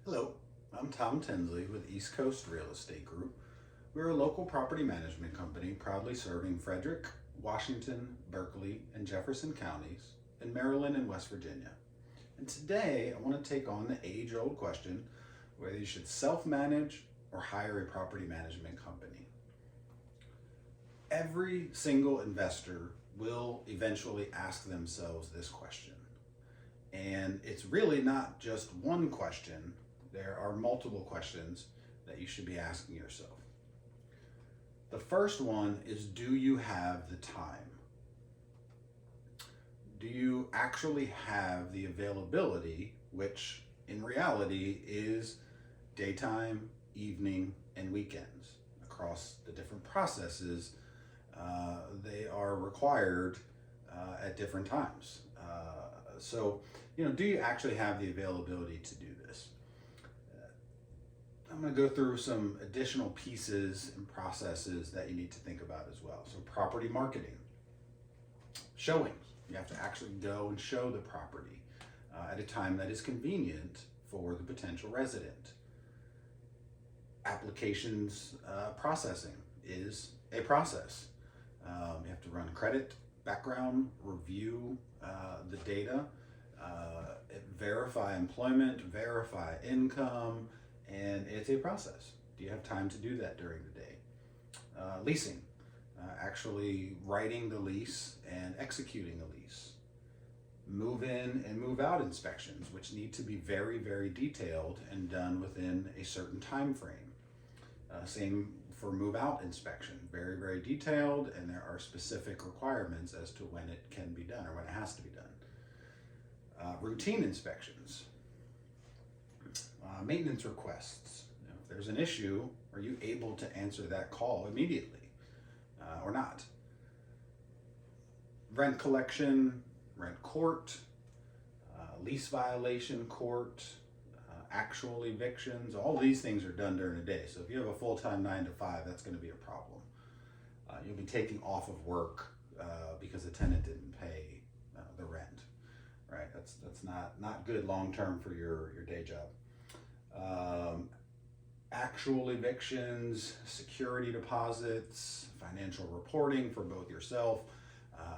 Hello, I'm Tom Tinsley with East Coast Real Estate Group. We're a local property management company proudly serving Frederick, Washington, Berkeley, and Jefferson counties in Maryland and West Virginia. And today I want to take on the age old question whether you should self manage or hire a property management company. Every single investor will eventually ask themselves this question. And it's really not just one question, there are multiple questions that you should be asking yourself. The first one is, do you have the time? Do you actually have the availability, which in reality is daytime, evening, and weekends? Across the different processes, they are required at different times. Do you actually have the availability to do this? I'm going to go through some additional pieces and processes that you need to think about as well. So, property marketing, showings. You have to actually go and show the property at a time that is convenient for the potential resident. Applications processing is a process. You have to run credit, background, review the data, verify employment, verify income, and it's a process. Do you have time to do that during the day? Leasing, actually writing the lease and executing the lease. Move in and move out inspections, which need to be very, very detailed and done within a certain time frame. Same for move out inspection, very, very detailed, and there are specific requirements as to when it can be done or when it has to be done. Routine inspections, maintenance requests. If there's an issue, are you able to answer that call immediately or not? Rent collection, rent court, lease violation court, actual evictions. All these things are done during the day. So if you have a full-time 9 to 5, that's going to be a problem. You'll be taking off of work because the tenant didn't pay the rent. Right, that's not good long term for your day job. Actual evictions, security deposits, financial reporting for both yourself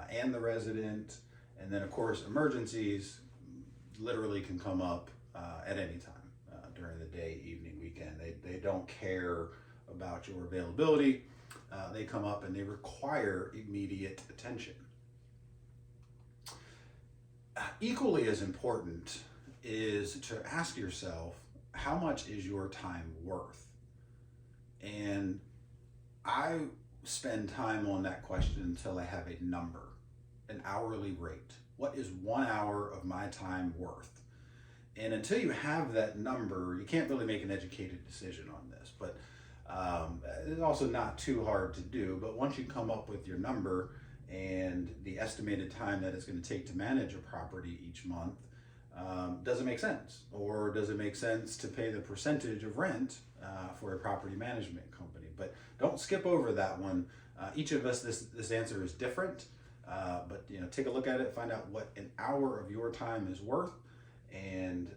and the resident, and then of course emergencies literally can come up at any time during the day, evening, weekend. They don't care about your availability. They come up and they require immediate attention. Equally as important is to ask yourself, how much is your time worth? And I spend time on that question until I have a number, an hourly rate. What is 1 hour of my time worth? And until you have that number, you can't really make an educated decision on this. But it's also not too hard to do. But once you come up with your number and the estimated time that it's going to take to manage a property each month, does it make sense? Or does it make sense to pay the percentage of rent for a property management company? But don't skip over that one. Each of us, this answer is different. But take a look at it, find out what an hour of your time is worth, and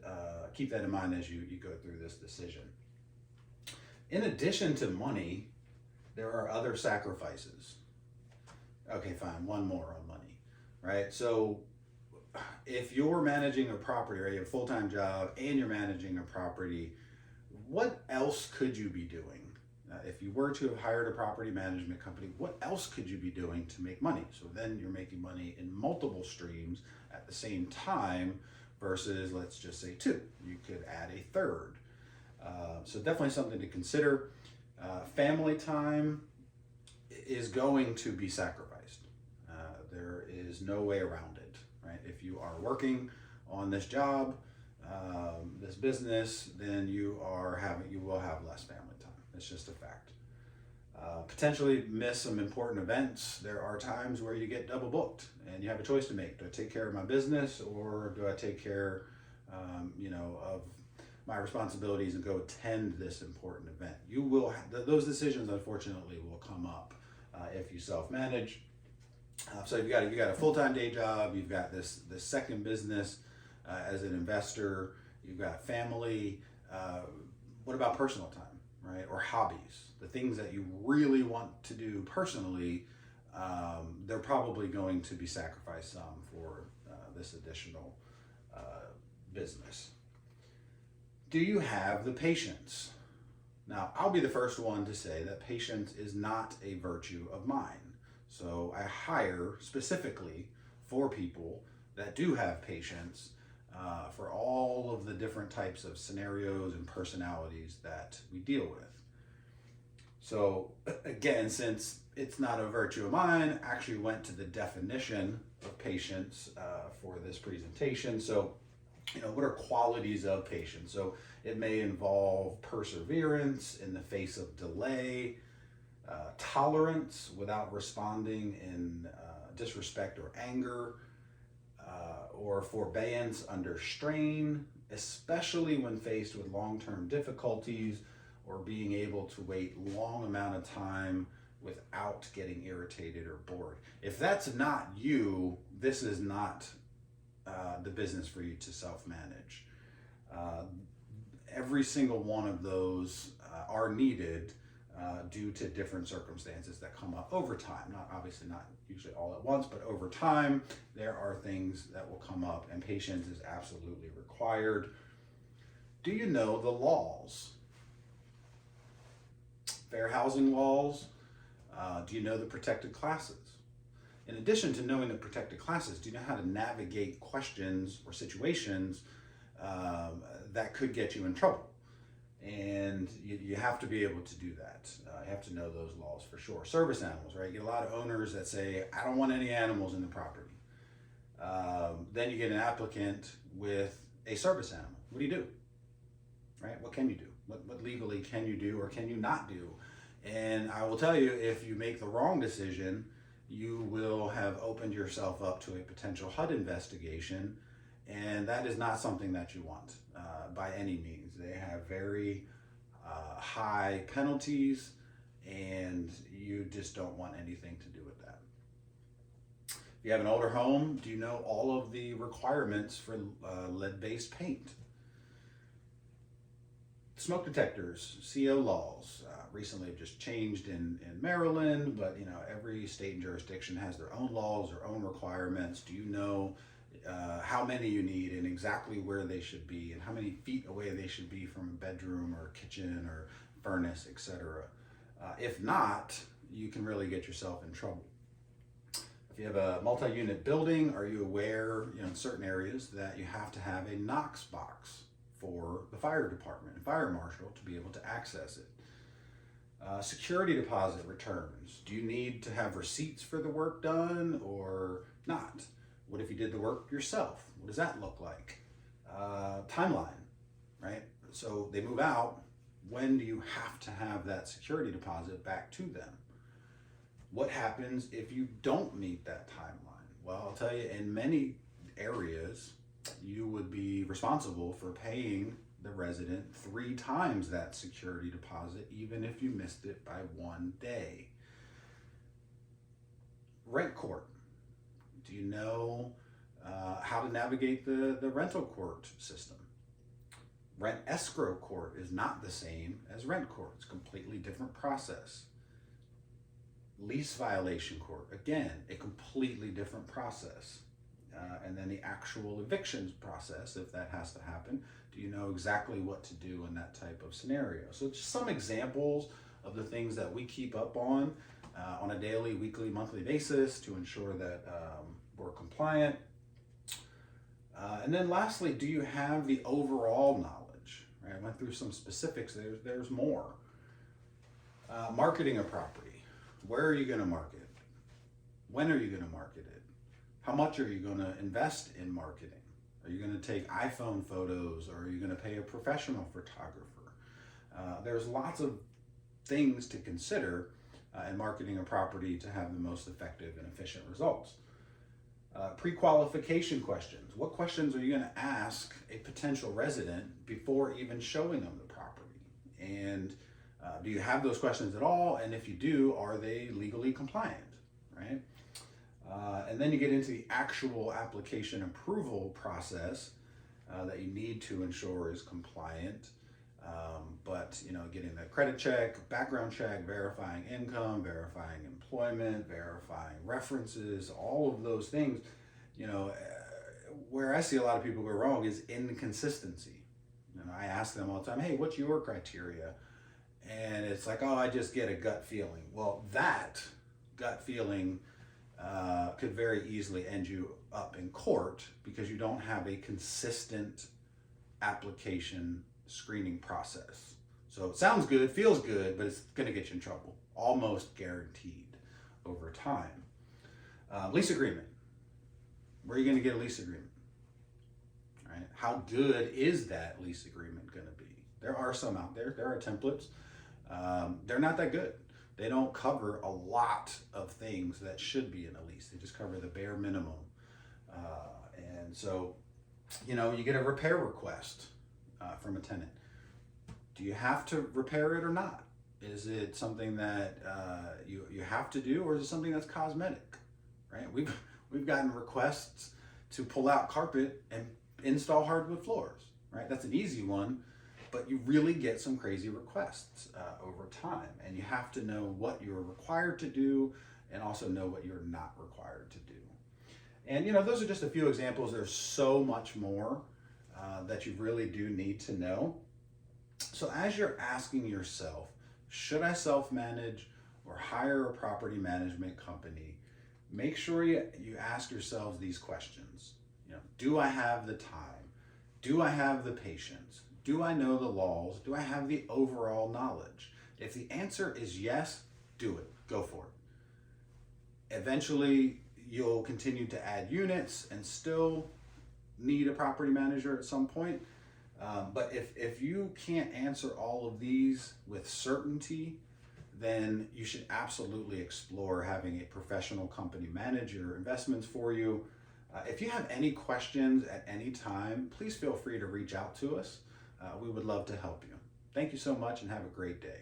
keep that in mind as you go through this decision. In addition to money, there are other sacrifices. Okay, fine, one more on money, right? So if you're managing a property or you have a full-time job and you're managing a property, what else could you be doing? If you were to have hired a property management company, what else could you be doing to make money? So then you're making money in multiple streams at the same time versus, let's just say, 2. You could add a third. So definitely something to consider. Family time is going to be sacrificed. There is no way around it, right? If you are working on this job, this business, then you will have less family time. It's just a fact. Potentially miss some important events. There are times where you get double booked and you have a choice to make. Do I take care of my business or do I take care, of my responsibilities and go attend this important event? You will those decisions, unfortunately, will come up if you self-manage. So you got a full-time day job. You've got this second business as an investor. You've got family. Uh, what about personal time, right? Or hobbies, the things that you really want to do personally. They're probably going to be sacrificed some for this additional uh, business. Do you have the patience? Now, I'll be the first one to say that patience is not a virtue of mine. So I hire specifically for people that do have patience for all of the different types of scenarios and personalities that we deal with. So, again, since it's not a virtue of mine, I actually went to the definition of patience for this presentation. So, what are qualities of patience? So it may involve perseverance in the face of delay, tolerance without responding in disrespect or anger, or forbearance under strain, especially when faced with long-term difficulties or being able to wait long amount of time without getting irritated or bored. If that's not you, this is not the business for you to self-manage. Uh, every single one of those are needed due to different circumstances that come up over time. Not obviously not usually all at once, but over time there are things that will come up, and patience is absolutely required. Do you know the laws? Fair housing laws. Do you know the protected classes? In addition to knowing the protected classes, do you know how to navigate questions or situations that could get you in trouble? And you have to be able to do that. You have to know those laws for sure. Service animals, right? You get a lot of owners that say, I don't want any animals in the property. Then you get an applicant with a service animal. What do? Right? What can you do? What legally can you do or can you not do? And I will tell you, if you make the wrong decision, you will have opened yourself up to a potential HUD investigation, and that is not something that you want by any means. They have very high penalties, and you just don't want anything to do with that. If you have an older home, do you know all of the requirements for lead-based paint? Smoke detectors, CO laws, recently have just changed in Maryland, but every state and jurisdiction has their own laws, their own requirements. Do you know how many you need and exactly where they should be and how many feet away they should be from a bedroom or kitchen or furnace, etc.? If not, you can really get yourself in trouble. If you have a multi-unit building, are you aware in certain areas that you have to have a Knox box for the fire department and fire marshal to be able to access it? Security deposit returns. Do you need to have receipts for the work done or not? What if you did the work yourself? What does that look like? Timeline, right? So they move out. When do you have to have that security deposit back to them? What happens if you don't meet that timeline? Well, I'll tell you, in many areas, you would be responsible for paying the resident 3 times that security deposit, even if you missed it by 1 day. Rent court. Do you know how to navigate the rental court system? Rent escrow court is not the same as rent court. It's a completely different process. Lease violation court, again, a completely different process. And then the actual evictions process, if that has to happen, do you know exactly what to do in that type of scenario? So just some examples of the things that we keep up on a daily, weekly, monthly basis to ensure that we're compliant. And then lastly, do you have the overall knowledge? Right? I went through some specifics, there's more. Marketing a property. Where are you going to market it? When are you going to market it? How much are you going to invest in marketing? Are you going to take iPhone photos, or are you going to pay a professional photographer? There's lots of things to consider in marketing a property to have the most effective and efficient results. Pre-qualification questions. What questions are you going to ask a potential resident before even showing them the property? And do you have those questions at all? And if you do, are they legally compliant, right? And then you get into the actual application approval process that you need to ensure is compliant. But getting the credit check, background check, verifying income, verifying employment, verifying references, all of those things, where I see a lot of people go wrong is inconsistency. I ask them all the time, hey, what's your criteria? And it's like, oh, I just get a gut feeling. Well, that gut feeling could very easily end you up in court because you don't have a consistent application screening process. So it sounds good, feels good, but it's going to get you in trouble, almost guaranteed over time. Lease agreement. Where are you going to get a lease agreement? Right? How good is that lease agreement going to be? There are some out there. There are templates. They're not that good. They don't cover a lot of things that should be in a lease. They just cover the bare minimum. And so, you get a repair request from a tenant. Do you have to repair it or not? Is it something that you have to do, or is it something that's cosmetic? Right? We've gotten requests to pull out carpet and install hardwood floors. Right? That's an easy one, but you really get some crazy requests over time, and you have to know what you're required to do, and also know what you're not required to do. And those are just a few examples. There's so much more that you really do need to know. So as you're asking yourself, should I self-manage or hire a property management company, make sure you ask yourselves these questions. Do I have the time? Do I have the patience? Do I know the laws? Do I have the overall knowledge? If the answer is yes, do it. Go for it. Eventually, you'll continue to add units and still need a property manager at some point. But if you can't answer all of these with certainty, then you should absolutely explore having a professional company manage your investments for you. If you have any questions at any time, please feel free to reach out to us. We would love to help you. Thank you so much and have a great day.